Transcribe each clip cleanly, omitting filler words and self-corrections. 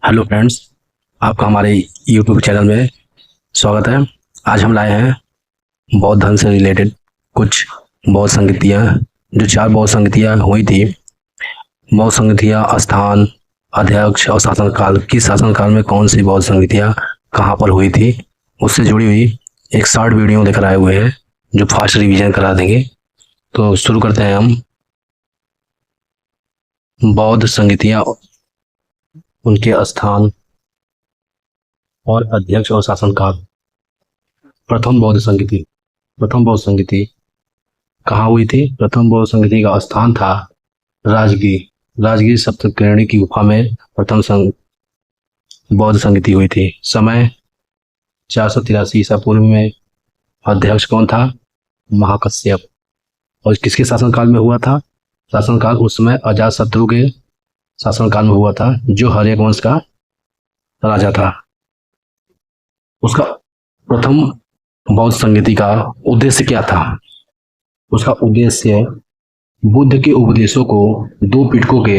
Hello friends, आपका हमारे YouTube channel में स्वागत है। आज हम लाए हैं बौद्ध धर्म से रिलेटेड कुछ बौद्ध संगतियाँ। जो 4 बौद्ध संगतियाँ हुई थी, बौद्ध संगतियाँ स्थान, अध्यक्ष और शासनकाल। किस शासनकाल में कौन सी बौद्ध संगतियाँ कहाँ पर हुई थी, उससे जुड़ी हुई एक शॉर्ट वीडियो लेकर आए हुए हैं जो फास्ट रिवीजन करा देंगे। तो शुरू करते हैं हम। बौद्ध संगतियाँ, उनके स्थान और अध्यक्ष और शासनकाल। प्रथम बौद्ध संगति कहाँ हुई थी? प्रथम बौद्ध संगति का स्थान था राजगीर सप्तकर्णी की गुफा में प्रथम बौद्ध संगति हुई थी। समय 483 ईसा पूर्व में। अध्यक्ष कौन था? महाकश्यप। और किसके शासनकाल में हुआ था? शासनकाल उस समय अजातशत्रु के शासनकाल में हुआ था, जो हर्यक वंश का राजा था। उसका प्रथम बौद्ध संगति का उद्देश्य क्या था? उसका उद्देश्य बुद्ध के उपदेशों को 2 पिटकों के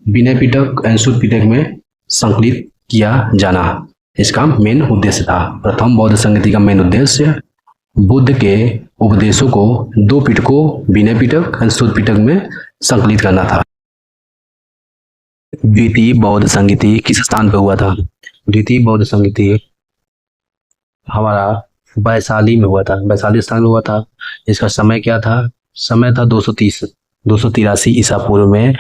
विनय पिटक एवं शुद्ध पिटक में संकलित किया जाना, इसका मेन उद्देश्य था। प्रथम बौद्ध संगति का मेन उद्देश्य बुद्ध के उपदेशों को 2 पिटकों विनय पिटक एवं शुद्ध पिटक में संकलित करना था। द्वितीय बौद्ध संगति किस स्थान पर हुआ था? द्वितीय बौद्ध संगति हमारा वैशाली में हुआ था, वैशाली स्थान में हुआ था। इसका समय क्या था? समय था 283 ईसा पूर्व में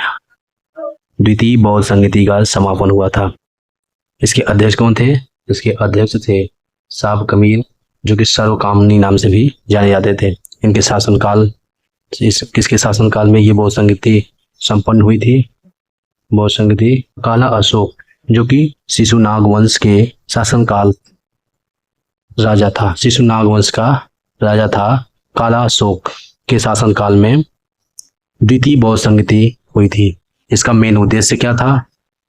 द्वितीय बौद्ध संगति का समापन हुआ था। इसके अध्यक्ष कौन थे? इसके अध्यक्ष थे साब कमीर, जो कि सर्वकामनी नाम से भी जाने जाते थे। इनके शासनकाल, किसके शासनकाल में ये बौद्ध संगति संपन्न हुई थी? बौद्ध संगति काला अशोक, जो कि शिशुनाग वंश के शासनकाल राजा था। शिशुनाग वंश का राजा था काला अशोक के शासनकाल में द्वितीय बौद्ध संगति हुई थी। इसका मेन उद्देश्य क्या था?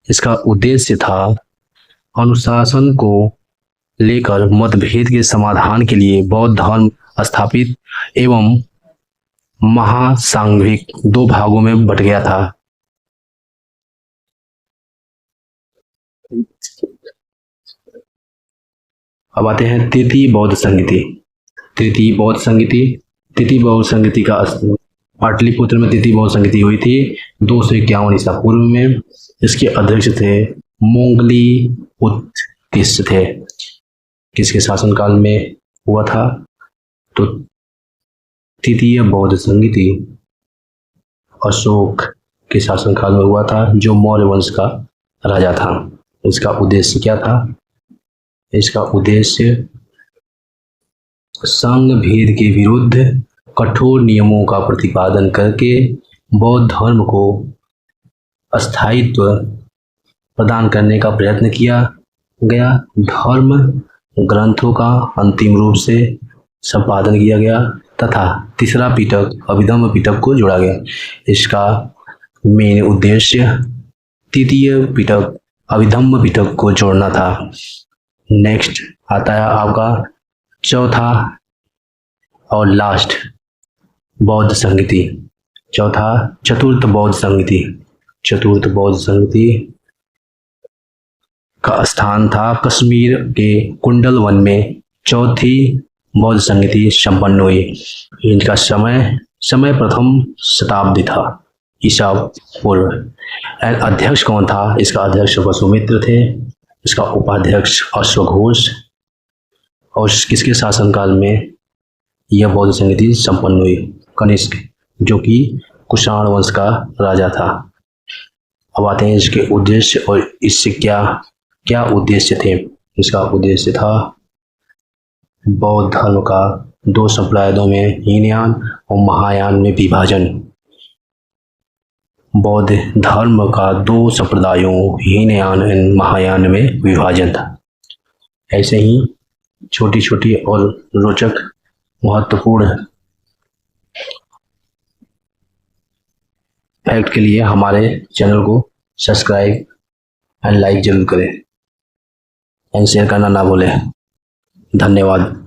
इसका उद्देश्य था अनुशासन को लेकर मतभेद के समाधान के लिए बौद्ध धर्म स्थापित एवं महासांघिक 2 भागों में बट गया था। अब आते हैं तृतीय बौद्ध संगति। तृतीय बौद्ध संगति का पाटलिपुत्र में तृतीय बौद्ध संगति हुई थी 251 ईसा पूर्व में। इसके अध्यक्ष थे मोंगली उत्कृष्ट थे। किसके शासनकाल में हुआ था? तो तृतीय बौद्ध संगति अशोक के शासनकाल में हुआ था, जो मौर्य वंश का राजा था। इसका उद्देश्य क्या था? इसका उद्देश्य संघ भेद के विरुद्ध कठोर नियमों का प्रतिपादन करके बौद्ध धर्म को स्थायित्व प्रदान करने का प्रयत्न किया गया। धर्म ग्रंथों का अंतिम रूप से संपादन किया गया तथा तीसरा पिटक अभिधम्म पिटक को जोड़ा गया। इसका मेन उद्देश्य तृतीय पिटक अभिधम्म पिटक को जोड़ना था। नेक्स्ट आता है आपका चौथा और लास्ट बौद्ध संगति। चतुर्थ बौद्ध संगति। चतुर्थ बौद्ध संगति का स्थान था कश्मीर के कुंडल वन में। चौथी बौद्ध संगति संपन्न हुई। इनका समय प्रथम शताब्दी था ईसा पूर्व। अध्यक्ष कौन था? इसका अध्यक्ष वसुमित्र थे। इसका उपाध्यक्ष अश्वघोष। और किसके शासनकाल में यह बौद्ध संगति संपन्न हुई? कनिष्क, जो कि कुषाण वंश का राजा था। अब आते हैं इसके उद्देश्य और इससे क्या उद्देश्य थे। इसका उद्देश्य था बौद्ध धर्म का 2 संप्रदायों में हीनयान और महायान में विभाजन। बौद्ध धर्म का 2 संप्रदायों हीनयान और महायान में विभाजन था। ऐसे ही छोटी छोटी और रोचक महत्वपूर्ण फैक्ट के लिए हमारे चैनल को सब्सक्राइब एंड लाइक जरूर करें एंड शेयर करना ना भूलें। धन्यवाद।